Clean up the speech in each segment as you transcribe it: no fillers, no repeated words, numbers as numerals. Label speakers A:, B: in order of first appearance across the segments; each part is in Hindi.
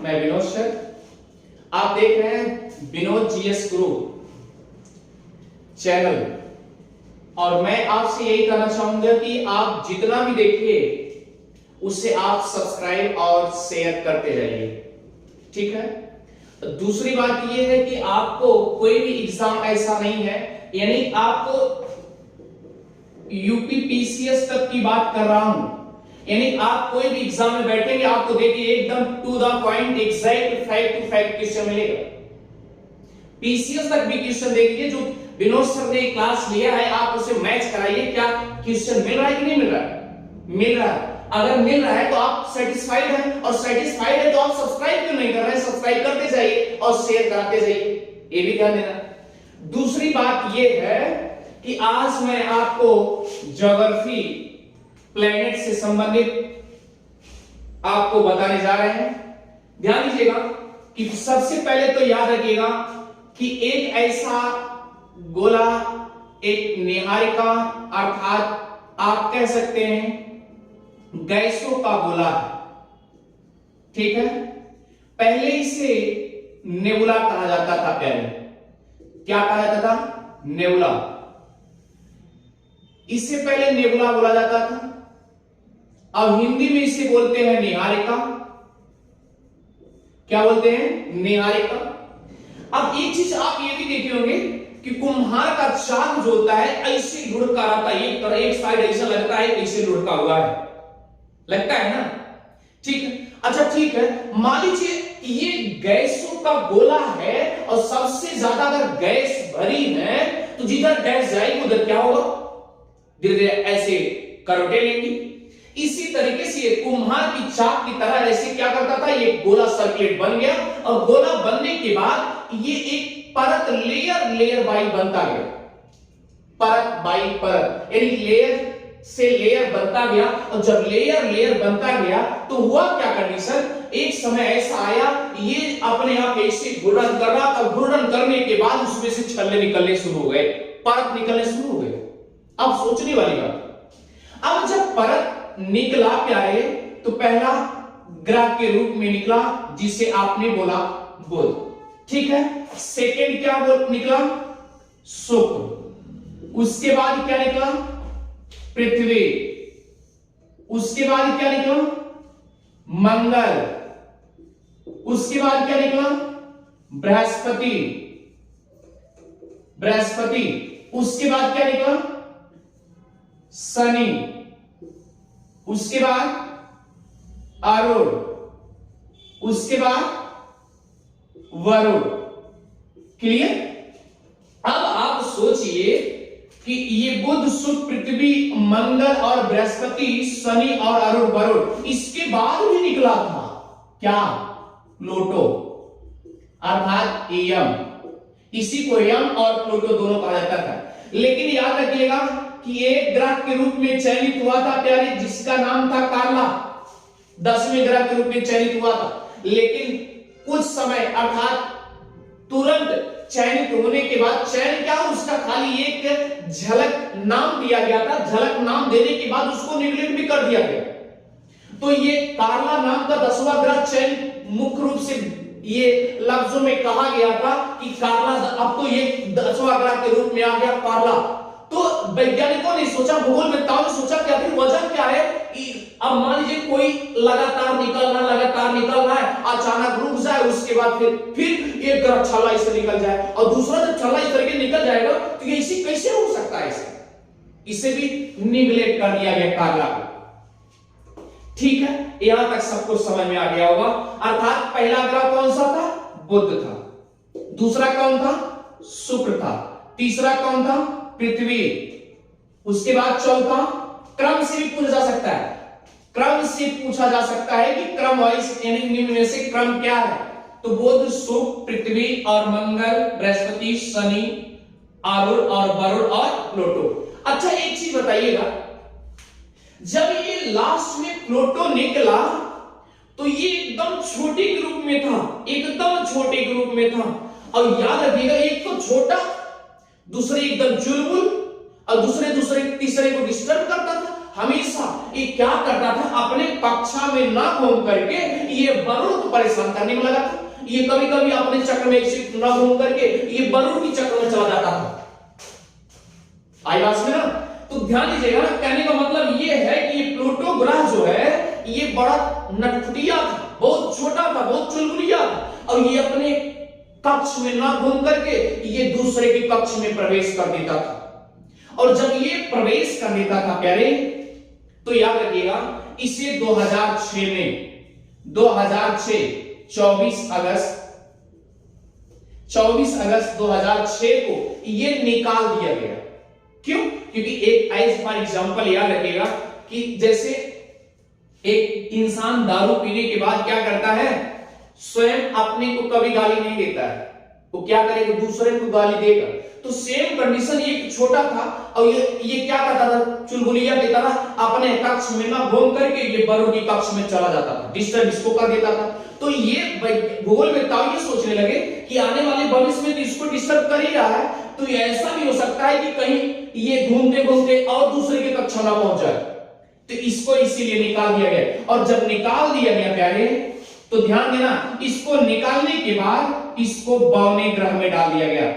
A: मैं विनोद सर, आप देख रहे हैं विनोद जीएस गुरु चैनल। और मैं आपसे यही कहना चाहूंगा कि आप जितना भी देखिए उसे आप सब्सक्राइब और शेयर करते रहिए, ठीक है। दूसरी बात यह है कि आपको कोई भी एग्जाम ऐसा नहीं है, यानी आपको यूपीपीसीएस तक की बात कर रहा हूं, यानी आप कोई भी एग्जाम में बैठेंगे आपको देखिए एकदम to the point exact fact to fact question मिलेगा। पीसीएस तक भी क्वेश्चन देखिए जो विनोद सर ने क्लास लिया है, आप उसे मैच कराइए, क्या क्वेश्चन मिल रहा है कि नहीं मिल रहा है? मिल रहा है। अगर मिल रहा है तो आप सेटिस्फाइड हैं, और सेटिस्फाइड है तो आप सब्सक्राइब क्यों नहीं कर रहे हैं? सब्सक्राइब करते जाइए और शेयर कराते जाइए, ये भी ध्यान देना। दूसरी बात ये है कि आज मैं आपको ज्योग्राफी प्लैनेट से संबंधित आपको बताने जा रहे हैं। ध्यान दीजिएगा कि सबसे पहले तो याद रखिएगा कि एक ऐसा गोला, एक निहारिका, अर्थात आप कह सकते हैं गैसों का गोला है, ठीक है। पहले इसे नेबुला कहा जाता था। पहले क्या कहा जाता था? नेबुला। इससे पहले नेबुला बोला जाता था। अब हिंदी में इसे बोलते हैं निहारिका। क्या बोलते हैं? निहारिका। अब एक चीज आप ये भी देखे होंगे कि कुम्हार का चाक जो होता है ऐसे लुढ़का रहता है, एक साइड ऐसा लगता है, ऐसे लुढ़का हुआ है, लगता है ना, ठीक है। अच्छा ठीक है, मान लीजिए ये गैसों का गोला है और सबसे ज्यादा अगर गैस भरी है तो जिधर गैस जाएगी उधर क्या होगा? धीरे धीरे ऐसे करवटें लेंगी। इसी तरीके से ये कुम्हार की चाक की तरह ऐसे क्या करता था, ये गोला सर्कुलेट बन गया, और गोला बनने के बाद ये एक परत लेयर बाई बनता गया, परत बाई परत, यानी लेयर से लेयर बनता गया। और जब लेयर बनता गया तो हुआ क्या कंडीशन, एक समय ऐसा आया ये अपने आप ऐसे घूर्णन कर रहा था, घूर्णन करने के बाद उसमें से छल्ले निकलने शुरू हो गए, परत निकलने शुरू हो गए। अब सोचने वाली बात, अब जब परत निकला क्या है, तो पहला ग्रह के रूप में निकला जिसे आपने बोला बुध, ठीक है। सेकेंड क्या निकला? शुक्र। उसके बाद क्या निकला? पृथ्वी। उसके बाद क्या निकला? मंगल। उसके बाद क्या निकला? बृहस्पति। उसके बाद क्या निकला? शनि। उसके बाद अरुण। उसके बाद वरुण। क्लियर? अब आप सोचिए कि ये बुध, शुक्र, पृथ्वी, मंगल और बृहस्पति, शनि और अरुण, वरुण, इसके बाद भी निकला था क्या? प्लूटो, अर्थात यम। इसी को यम और प्लूटो दोनों कहा जाता था। लेकिन याद रखिएगा कि एक ग्रह के रूप में चयनित हुआ था प्यारे, जिसका नाम था कार्ला, 10वें ग्रह के रूप में चयनित हुआ था। लेकिन कुछ समय अर्थात तुरंत चयनित होने के बाद, चयन क्या, उसका खाली एक झलक नाम दिया गया था, झलक नाम देने के बाद उसको निगलेक्ट भी कर दिया गया। तो ये कार्ला नाम का 10वां ग्रह चयन मुख्य रूप से ये लफ्जों में कहा गया था कि कार्ला, अब तो ये 10वां ग्रह के रूप में आ गया कार्ला। तो वैज्ञानिकों ने सोचा, भूगोल वेत्ताओं ने सोचा क्या वजह क्या है। अब मान लीजिए कोई लगातार निकल रहा है, अचानक रुक जाए, उसके बाद फिर एक ग्रह छल्ला इससे निकल जाए, और दूसरा जब छल्ला इस तरीके निकल जाएगा तो ये इसी कैसे हो सकता है? इसे भी निगलेक्ट कर दिया गया कार्ला को, ठीक है। यहां तक सबको समझ में आ गया होगा। अर्थात पहला ग्रह कौन सा था? बुध था। दूसरा कौन था? शुक्र था। तीसरा कौन था? पृथ्वी। उसके बाद चौथा, क्रम से भी पूछा जा सकता है, क्रम से पूछा जा सकता है कि क्रम वाइज यानी निम्न में से क्रम क्या है? तो बुध, शुक्र, पृथ्वी और मंगल, बृहस्पति, शनि, अरुण और वरुण और प्लूटो। अच्छा एक चीज बताइएगा, जब ये लास्ट में प्लूटो निकला तो ये एकदम छोटे के रूप में था, एकदम छोटे के रूप में था। और याद रखिएगा, एक तो छोटा, दूसरे एकदम चुलबुल, और दूसरे तीसरे को डिस्टर्ब करता था। हमेशा ये क्या करता था, अपने कक्षा में ना घूम करके ये वरुण को परेशान करने में लगा था। ये कभी कभी अपने चक्र में ना घूम करके ये वरुण की चक्र में चला जाता था। आई बात में ना? तो ध्यान दीजिएगा ना, कहने का मतलब ये है कि ये प्लूटो ग्रह जो है ये बड़ा नटखटिया था, बहुत छोटा था, बहुत चुलबुलिया था, और ये अपने कक्ष में ना घूम करके ये दूसरे के कक्ष में प्रवेश कर देता था। और जब ये प्रवेश कर देता था प्यारे, तो याद रखिएगा इसे 2006 में 24 अगस्त 2006 को ये निकाल दिया गया। क्यों? क्योंकि एक एज फॉर एग्जांपल याद रखिएगा कि जैसे एक इंसान दारू पीने के बाद क्या करता है, स्वयं अपने को कभी गाली नहीं देता है, वो क्या करेगा, दूसरे को गाली देगा। तो सेम कंडीशन ये छोटा था और ये क्या करता था, चुलबुलिया देता था, अपने कक्ष में ना घूम करके ये वरुण के कक्ष में चला जाता था, डिस्टर्ब इसको कर देता था। तो ये भूगोल में ये सोचने लगे कि आने वाले भविष्य में तो इसको डिस्टर्ब कर ही रहा है, तो ऐसा भी हो सकता है कि कहीं ये घूमते घूमते और दूसरे के कक्षा ना पहुंच जाए, तो इसको इसीलिए निकाल दिया गया। और जब निकाल दिया गया प्यारे, तो ध्यान देना, इसको निकालने के बाद इसको 52वें ग्रह में डाल दिया गया,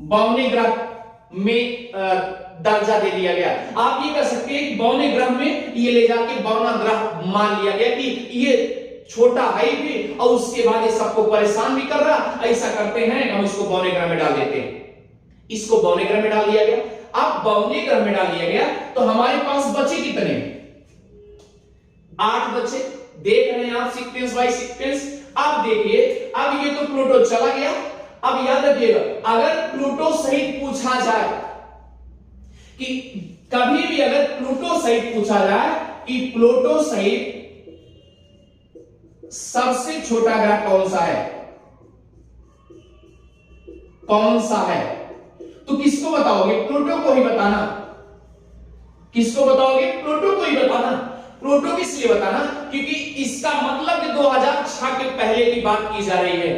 A: 52वें ग्रह में दर्जा दे दिया गया। आप ये कह सकते हैं कि 52वें ग्रह में ये ले जाके 52वां ग्रह मान लिया गया कि ये छोटा है भी, और उसके बाद ये सबको परेशान भी कर रहा। ऐसा करते हैं हम इसको 52वें ग्रह में डाल देते हैं, इसको 52वें ग्रह में डाल दिया गया। अब 52वें ग्रह में डाल दिया गया तो हमारे पास बचे कितने, 8 बचे। देख रहे हैं आप सीक्वेंस बाय सीक्वेंस। अब देखिए, अब ये तो प्लूटो चला गया। अब याद रखिएगा, अगर प्लूटो सहित पूछा जाए कि कभी भी अगर प्लूटो सहित पूछा जाए कि प्लूटो सहित सबसे छोटा ग्रह कौन सा है, कौन सा है, तो किसको बताओगे, प्लूटो को ही बताना। किसको बताओगे, प्लूटो को ही बताना। प्लूटो किस लिए बताना, क्योंकि इसका मतलब 2006 के पहले की बात की जा रही है।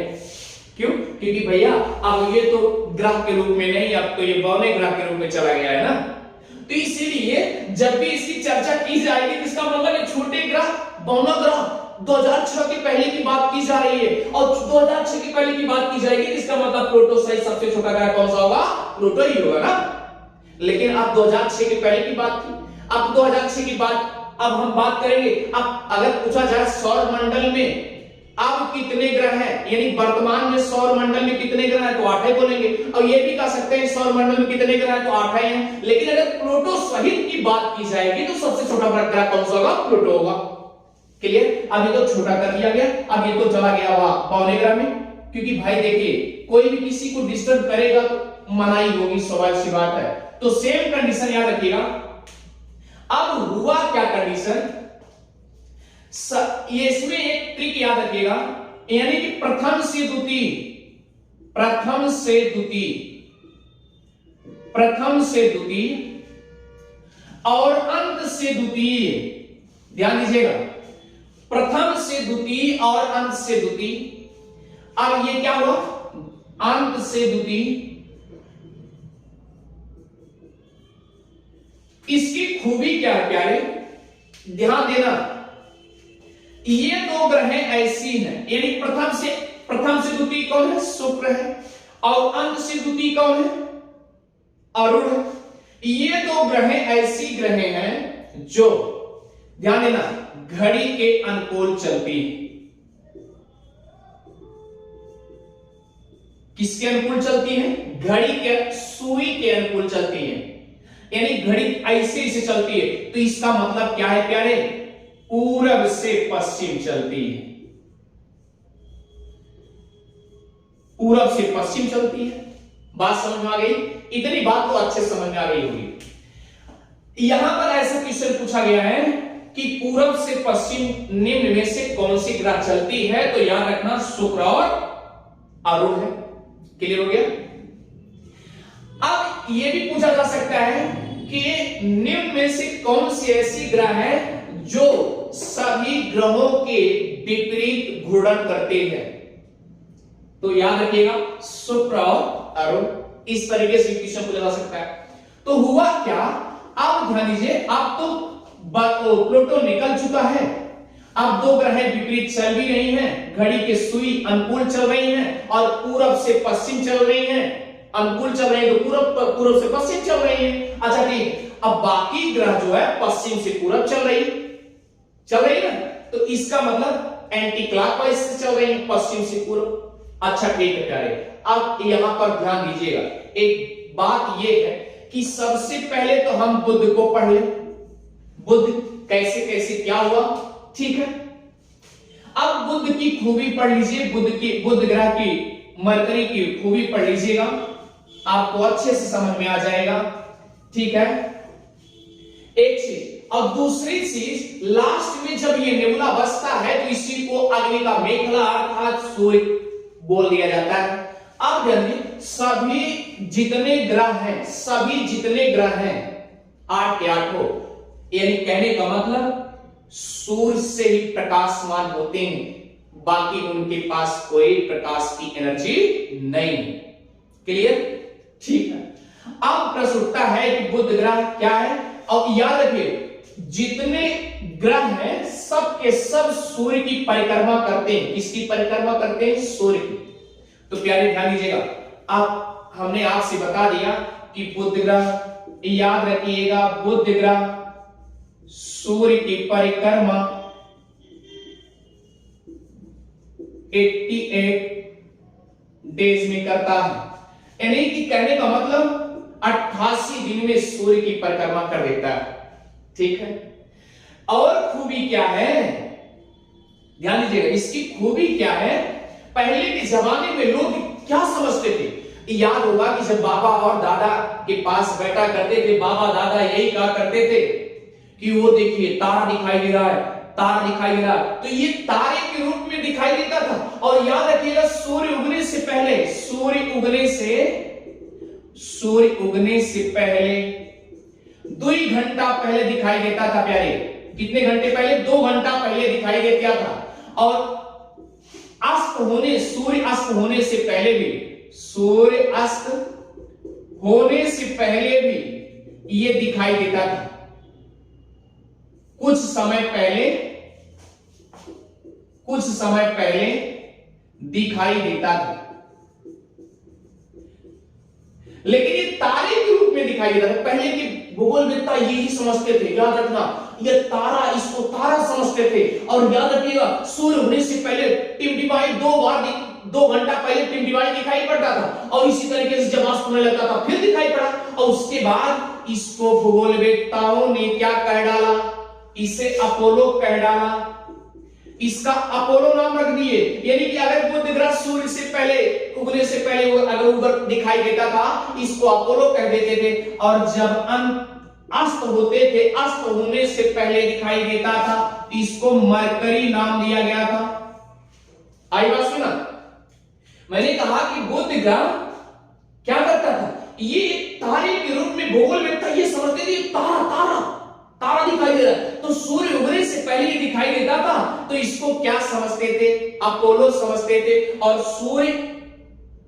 A: क्यों? क्योंकि भैया अब ये तो ग्रह के रूप में नहीं, अब तो ये 52वें ग्रह के रूप में चला गया है ना। तो इसीलिए जब भी इसकी चर्चा की जाएगी तो इसका मतलब ये छोटे ग्रह, 52वां ग्रह 2006 के पहले की बात की जा रही है, और 2006 के पहले की बात की जाएगी, इसका मतलब प्लूटो सहित सबसे छोटा ग्रह कौन सा होगा, प्लूटो ही होगा ना। लेकिन अब 2006 के पहले की बात थी, अब 2006 की बात अब हम बात करेंगे। अब अगर पूछा जाए सौर मंडल में अब कितने ग्रह हैं, यानी वर्तमान में सौर मंडल में कितने ग्रह हैं, तो 8 ही बोलेंगे। और ये भी कह सकते हैं सौर मंडल में कितने ग्रह हैं, तो 8 ही हैं। लेकिन अगर प्लूटो सहित की बात की जाएगी तो सबसे छोटा ग्रह कौन सा होगा, प्लूटो होगा। क्लियर? अब ये तो छोटा कर दिया गया, अब ये तो चला गया हुआ 52वें ग्रह में। क्योंकि भाई देखिए, कोई भी किसी को डिस्टर्ब करेगा तो मनाही होगी, स्वाभाविक सी बात है। तो सेम कंडीशन याद रखिएगा। अब हुआ क्या कंडीशन, ये इसमें एक ट्रिक याद रखिएगा, यानी कि प्रथम से द्वितीय, प्रथम से द्वितीय, प्रथम से द्वितीय और अंत से द्वितीय। ध्यान दीजिएगा, प्रथम से द्वितीय और अंत से द्वितीय। अब ये क्या हुआ, अंत से द्वितीय। इसकी खूबी क्या है प्यारे, ध्यान देना, ये दो ग्रह ऐसी हैं, यानी प्रथम से द्वितीय कौन है, शुक्र है, और अंत से द्वितीय कौन है, अरुण है। ये दो ग्रह ऐसी ग्रह हैं जो, ध्यान देना, घड़ी के अनुकूल चलती है। किसके अनुकूल चलती है, घड़ी के, सुई के अनुकूल चलती है, यानी घड़ी ऐसे चलती है। तो इसका मतलब क्या है प्यारे, पूरब से पश्चिम चलती है, पूरब से पश्चिम चलती है। बात समझ में आ गई? इतनी बात तो अच्छे समझ में आ गई होगी। यहां पर ऐसा क्वेश्चन पूछा गया है कि पूरब से पश्चिम निम्न में से कौन सी ग्रह चलती है, तो याद रखना शुक्र और अरुण है। क्लियर हो गया? अब यह भी पूछा जा सकता है कि निम्न में से कौन सी ऐसी ग्रह है जो सभी ग्रहों के विपरीत घूर्णन करते हैं, तो याद रखिएगा शुक्र और अरुण। इस तरीके से क्वेश्चन पूछा जा सकता है। तो हुआ क्या, अब ध्यान दीजिए, अब तो प्लूटो निकल चुका है, अब दो ग्रह विपरीत चल भी रही हैं, घड़ी के सुई अनुकूल चल रही हैं और पूरब से पश्चिम चल रही हैं, अनुकूल चल रही है तो पूरब से पश्चिम चल रही है। अच्छा ठीक, अब बाकी ग्रह जो है पश्चिम से पूरब चल रही है ना, तो इसका मतलब एंटी क्लॉकवाइज से चल रही है, पश्चिम से पूरब। अच्छा ठीक है प्यारे, अब यहां पर ध्यान दीजिएगा, एक बात यह है कि सबसे पहले तो हम बुध को पढ़ ले, बुध कैसे कैसे क्या हुआ, ठीक है। अब बुध की खूबी पढ़ लीजिए, बुध ग्रह की मरकरी की खूबी पढ़ लीजिएगा, आपको अच्छे से समझ में आ जाएगा, ठीक है। एक चीज, और दूसरी चीज, लास्ट में जब ये नेबुला बसता है तो इसी को अग्नि का मेखला अर्थात सूर्य बोल दिया जाता है। अब ध्यान, सभी जितने ग्रह हैं 8 के 8 हो, यानी कहने का मतलब सूर्य से ही प्रकाशमान होते हैं, बाकी उनके पास कोई प्रकाश की एनर्जी नहीं है। क्लियर, ठीक है। अब प्रश्न उठता है कि बुध ग्रह क्या है, और याद रखिए जितने ग्रह हैं सब के सब सूर्य की परिक्रमा करते हैं। किसकी परिक्रमा करते हैं? सूर्य की। तो प्यारे ध्यान दीजिएगा, अब हमने आपसे बता दिया कि बुध ग्रह, याद रखिएगा बुध ग्रह सूर्य की परिक्रमा 88 डेज में करता है, यानी कि कहने का मतलब 88 दिन में सूर्य की परिक्रमा कर देता है, ठीक है। और खूबी क्या है, ध्यान दीजिएगा, इसकी खूबी क्या है, पहले के जमाने में लोग क्या समझते थे, याद होगा कि जब बाबा और दादा के पास बैठा करते थे, बाबा दादा यही कहा करते थे कि वो देखिए तारा दिखाई दे रहा है, तारा दिखाई दे रहा है, तो ये तारे के रूप में दिखाई देता था। और याद रखिएगा सूर्य उगने से पहले 2 घंटा पहले दिखाई देता था प्यारे। कितने घंटे पहले? 2 घंटा पहले दिखाई देता था। और सूर्य अस्त होने से पहले भी ये दिखाई देता था। कुछ समय पहले दिखाई देता था, लेकिन ये तारे के रूप में दिखाई देता था। पहले के भूगोलवेत्ता यही समझते थे, याद रखना, ये तारा, इसको तारा समझते थे। और याद रखिएगा सूर्य उगने से पहले टिमटिमाई 2 घंटा पहले टिमटिमाई दिखाई पड़ता था, और इसी तरीके से जब अस्त होने लगता था फिर दिखाई पड़ा। और उसके बाद इसको भूगोलवेत्ताओं ने क्या कह डाला, इसे अपोलो कह डाला, इसका अपोलो नाम रख दिए। यानी कि अगर बुध ग्रह सूर्य से पहले उगने से पहले अगर ऊपर दिखाई देता था, इसको अपोलो कह देते थे। और जब अस्त होते थे, अस्त होने से पहले दिखाई देता था, इसको मरकरी नाम दिया गया था। आई बात सुना? मैंने कहा कि बुध ग्रह क्या करता था, ये तारे के रूप में भूगोलवेत्ता ये समझते थे तारा दिखाई दे रहा है, तो सूर्य उगने से पहले ही दिखाई देता था, तो इसको क्या समझते थे? अपोलो समझते थे। और सूर्य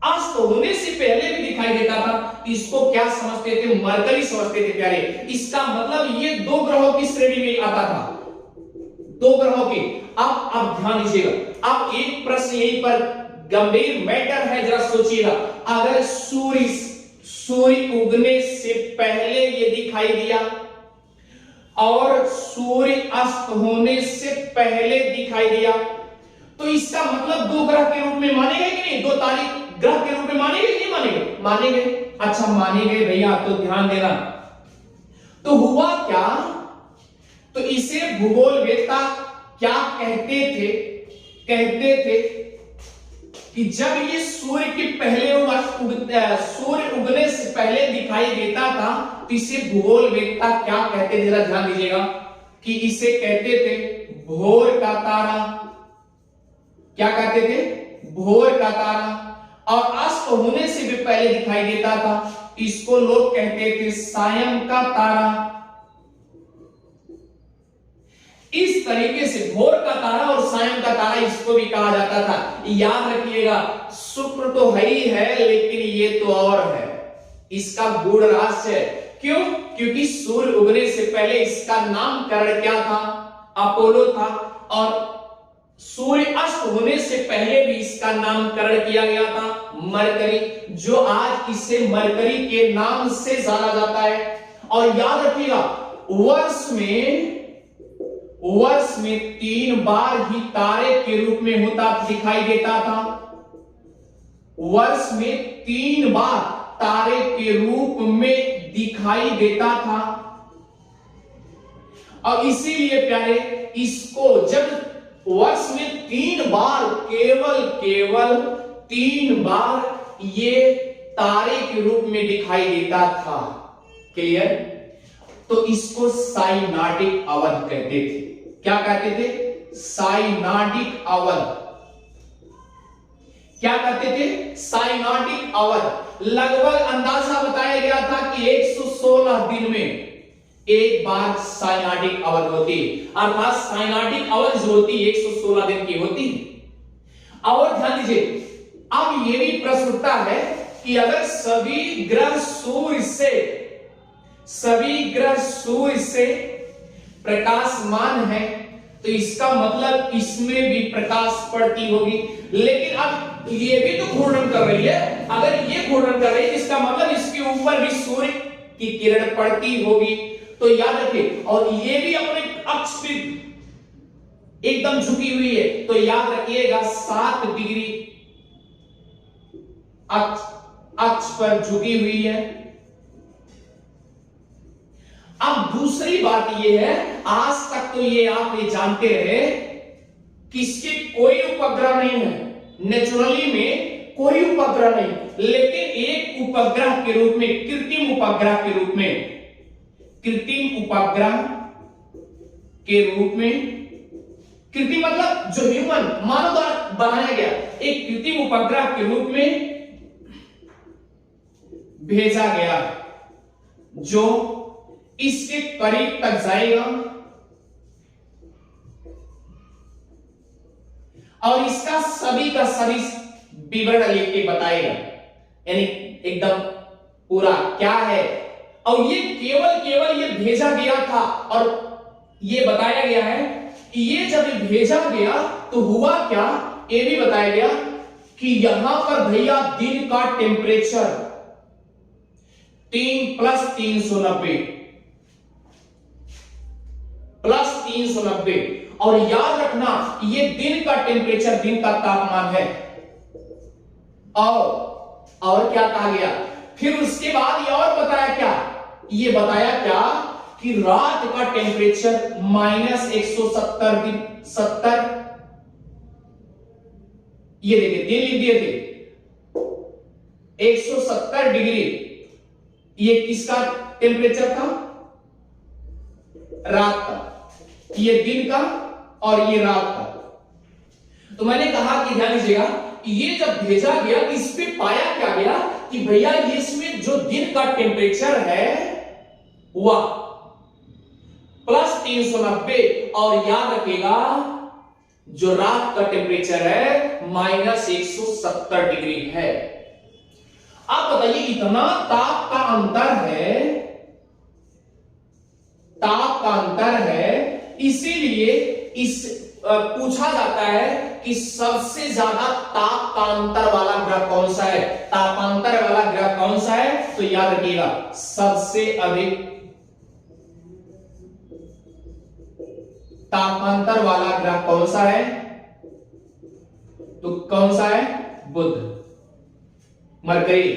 A: अस्त होने से पहले भी दिखाई देता था, तो इसको क्या समझते थे? मरकरी समझते थे प्यारे। इसका मतलब ये 2 ग्रहों की श्रेणी में आता था, 2 ग्रहों की। अब ध्यान दीजिएगा, अब एक प्रश्न यहीं पर गंभीर मैटर है, जरा सोचिएगा। अगर सूर्य उगने से पहले ये दिखाई दिया और सूर्य अस्त होने से पहले दिखाई दिया, तो इसका मतलब 2 ग्रह के रूप में मानेंगे कि नहीं? 2 तारे ग्रह के रूप में मानेंगे कि नहीं मानेंगे? मानेंगे। अच्छा मानेंगे भैया, तो ध्यान देना। तो हुआ क्या, तो इसे भूगोलवेत्ता क्या कहते थे कि जब ये सूर्य के पहले सूर्य उगने से पहले दिखाई देता था, तो इसे भूगोलवेत्ता क्या कहते थे? जरा ध्यान दीजिएगा कि इसे कहते थे भोर का तारा। क्या कहते थे? भोर का तारा। और अस्त होने से भी पहले दिखाई देता था, इसको लोग कहते थे सायं का तारा। इस तरीके से भोर का तारा और सायं का तारा इसको भी कहा जाता था। याद रखिएगा, शुक्र तो है ही है, लेकिन ये तो और है, इसका गूढ़ रहस्य है। क्यों? क्योंकि सूर्य उगने से पहले इसका नामकरण क्या था? अपोलो था। और सूर्य अस्त होने से पहले भी इसका नामकरण किया गया था मरकरी, जो आज इसे मरकरी के नाम से जाना जाता है। और याद रखिएगा, वर्ष में 3 बार ही तारे के रूप में दिखाई देता था। वर्ष में 3 बार तारे के रूप में दिखाई देता था। और इसीलिए प्यारे, इसको जब वर्ष में 3 बार, केवल 3 बार ये तारे के रूप में दिखाई देता था, क्लियर? तो इसको साइनाटिक अवध कहते थे। क्या कहते थे? साइनाटिक अवध। क्या कहते थे? साइनाटिक अवध। लगभग अंदाजा बताया गया था कि 116 दिन में एक बार साइनाटिक अवध होती, अर्थात साइनाटिक अवध जो होती 116 दिन की होती। और ध्यान दीजिए, अब यह भी प्रश्न उठता है कि अगर सभी ग्रह सूर्य से प्रकाशमान है तो इसका मतलब इसमें भी प्रकाश पड़ती होगी। लेकिन अब ये भी तो घूर्णन कर रही है, अगर ये घूर्णन कर रही है इसका मतलब इसके ऊपर भी सूर्य की किरण पड़ती होगी। तो याद रखिए, और ये भी अपने अक्ष पे एकदम झुकी हुई है, तो याद रखिएगा 7 डिग्री अक्ष पर झुकी हुई है। अब दूसरी बात यह है, आज तक तो ये आप ये जानते रहे कि इसके कोई उपग्रह नहीं है, नेचुरली में कोई उपग्रह नहीं, लेकिन एक उपग्रह के रूप में, कृत्रिम उपग्रह के रूप में, कृत्रिम मतलब जो ह्यूमन, मानव द्वारा बनाया गया एक कृत्रिम उपग्रह के रूप में भेजा गया, जो इसके करीब तक जाएगा और इसका सभी का सभी विवरण लिख के बताएगा, यानी एकदम पूरा क्या है। और ये केवल ये भेजा गया था, और ये बताया गया है कि ये जब भेजा गया तो हुआ क्या, ये भी बताया गया कि यहां पर भैया दिन का टेम्परेचर 3 + 390 +390। और याद रखना, ये दिन का टेम्परेचर, दिन का तापमान है। और क्या कहा गया फिर उसके बाद, ये और बताया क्या, ये बताया क्या कि रात का टेम्परेचर -170, ये देखिए दिन लिख दिए थे 170 डिग्री, ये किसका टेम्परेचर था? रात का। ये दिन का और ये रात का। तो मैंने कहा कि ध्यान दीजिएगा, ये जब भेजा गया इस पे पाया क्या गया कि भैया इसमें जो दिन का टेम्परेचर है वह +390, और याद रखिएगा जो रात का टेम्परेचर है -170 डिग्री है। आप बताइए, इतना ताप का अंतर है, इसीलिए पूछा जाता है कि सबसे ज्यादा तापांतर वाला ग्रह कौन सा है, तापांतर वाला ग्रह कौन सा है? तो याद रखिएगा, सबसे अधिक तापांतर वाला ग्रह कौन सा है? तो कौन सा है? बुध, मरकरी।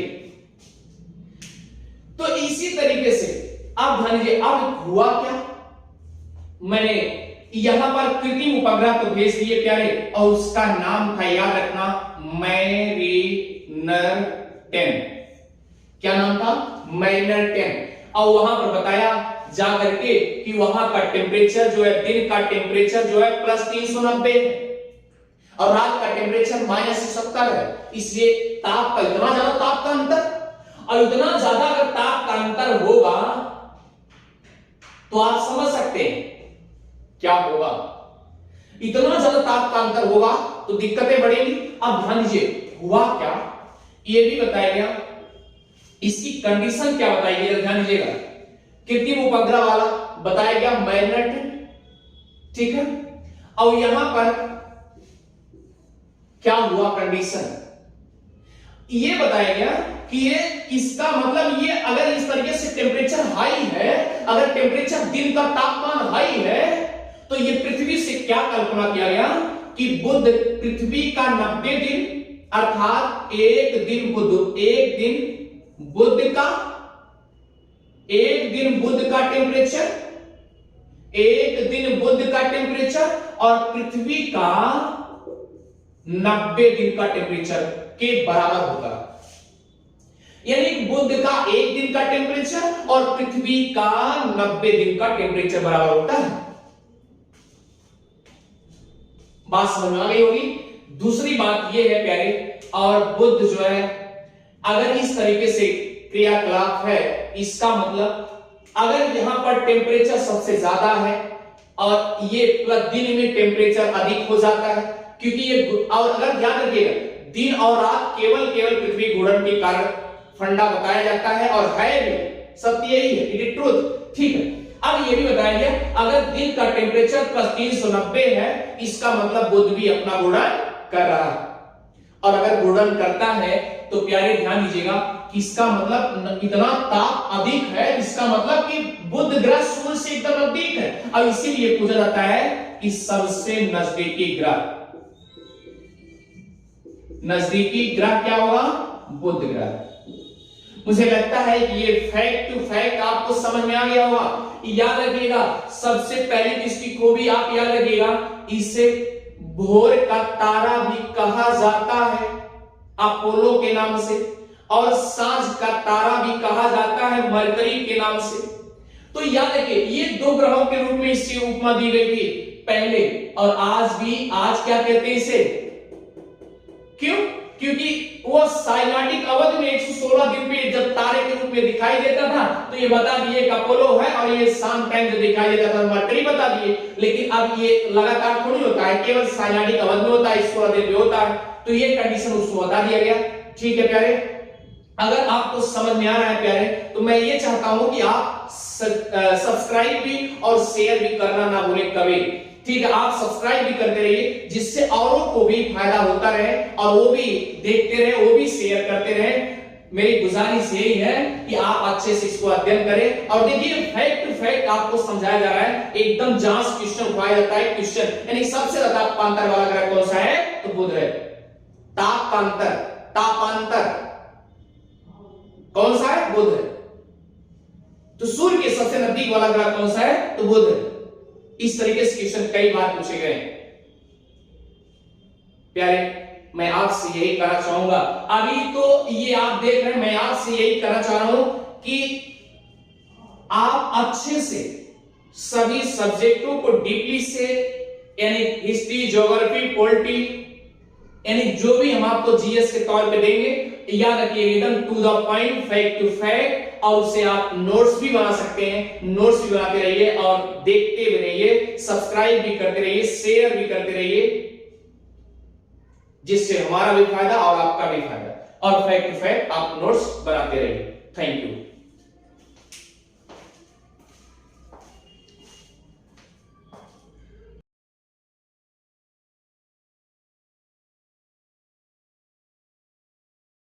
A: तो इसी तरीके से अब ध्यान दीजिए, अब हुआ क्या, मैंने यहां पर कृत्रिम उपग्रह तो भेज दिए प्यारे, और उसका नाम था, याद रखना, मैरिनर 10। क्या नाम था? मैरिनर 10। और वहां पर बताया जा करके कि वहां का टेम्परेचर जो है, दिन का टेम्परेचर जो है +390 है और रात का टेम्परेचर -170 है। इसलिए ताप का इतना ज्यादा ताप का अंतर, और इतना ज्यादा अगर ताप का अंतर होगा तो आप समझ सकते हैं क्या होगा। इतना ज्यादा ताप का अंतर होगा तो दिक्कतें बढ़ेंगी। अब ध्यान दीजिए, हुआ क्या ये भी बताया गया, इसकी कंडीशन क्या बताई गई, ध्यान दीजिएगा कृत्रिम उपग्रह वाला बताया गया मैग्नेट, ठीक है। और यहां पर क्या हुआ कंडीशन, ये बताया गया कि ये इसका मतलब ये अगर इस तरीके से टेम्परेचर हाई है, अगर टेम्परेचर दिन का तापमान हाई है, तो ये पृथ्वी से क्या कल्पना किया गया कि बुध पृथ्वी का 90 दिन अर्थात एक दिन बुध का टेम्परेचर और पृथ्वी का 90 दिन का टेम्परेचर के बराबर होगा। यानी बुध का एक दिन का टेम्परेचर और पृथ्वी का 90 दिन का टेम्परेचर बराबर होता है। बात समझ में आ गई होगी। दूसरी बात यह है प्यारे, और बुध जो है अगर इस तरीके से क्रियाकलाप है, इसका मतलब अगर यहां पर टेम्परेचर सबसे ज्यादा है और ये दिन में टेम्परेचर अधिक हो जाता है, क्योंकि ये, और अगर ध्यान रखिएगा दिन और रात केवल पृथ्वी घूर्णन के कारण फंडा बताया जाता है और है भी, सत्य यही है, इट इज ट्रूथ, ठीक है। अब ये भी बताया गया अगर दिन का टेम्परेचर प्लस 390 है, इसका मतलब बुध भी अपना घूर्णन कर रहा है, और अगर घूर्णन करता है तो प्यारे ध्यान दीजिएगा कि इसका मतलब इतना ताप अधिक है, इसका मतलब कि बुध ग्रह सूर्य से एकदम नजदीक है, और इसीलिए पूछा जाता है कि सबसे नजदीकी ग्रह क्या होगा, बुध ग्रह। मुझे लगता है कि ये फैक्ट टू फैक्ट आपको समझ में आ गया होगा। याद रखिएगा, सबसे पहली दृष्टि को भी आप याद रखिएगा, इसे भोर का तारा भी कहा जाता है अपोलो के नाम से, और सांझ का तारा भी कहा जाता है मरकरी के नाम से। तो याद रखिए ये दो ग्रहों के रूप में इसकी उपमा दी गई थी पहले, और आज क्या कहते हैं इसे, क्यों, क्योंकि वो साइनाटिक अवधि में 116 दिन पे जब तारे के रूप में दिखाई देता था तो ये बता दिए कि अपोलो है, और ये शाम टाइम जो दिखाई देता था मरकरी बता दिए। लेकिन अब ये लगातार थोड़ी होता है, केवल साइनाटिक अवधि में होता है, 16 दिन में होता है, तो ये कंडीशन उसको बता दिया गया। ठीक है प्यारे, अगर आपको समझ में आ रहा है प्यारे, तो मैं ये चाहता हूं कि आप सब्सक्राइब भी और शेयर भी करना ना भूलें कभी, ठीक है। आप सब्सक्राइब भी करते रहिए, जिससे औरों को भी फायदा होता रहे, और वो भी देखते रहे, वो भी शेयर करते रहे। मेरी गुजारिश यही है कि आप अच्छे से इसको अध्ययन करें, और देखिए फैक्ट टू फैक्ट आपको समझाया जा रहा है, एकदम जांच क्वेश्चन उठाया जाता है। क्वेश्चन यानी सबसे ज्यादा तापांतर वाला ग्रह कौन सा है, तो बुध है। तापांतर कौन सा है, बुध है। तो सूर्य के सबसे नजदीक वाला ग्रह कौन सा है, तो बुध है। इस तरीके से क्वेश्चन कई बार पूछे गए प्यारे। मैं आपसे यही कहना चाहूंगा, अभी तो ये आप देख रहे हैं, मैं आपसे यही कहना चाह रहा हूं कि आप अच्छे से सभी सब्जेक्टों को डीपली से, यानी हिस्ट्री, ज्योग्राफी, पॉलिटी, यानी जो भी हम आपको जीएस के तौर पे देंगे, याद रखिए एकदम to the point, fact to fact, और उसे आप नोट्स भी बना सकते हैं। नोट्स भी बनाते रहिए और देखते भी रहिए, सब्सक्राइब भी करते रहिए, शेयर भी करते रहिए, जिससे हमारा भी फायदा और आपका भी फायदा, और फैक्ट टू फैक्ट आप नोट्स बनाते रहिए। Thank you.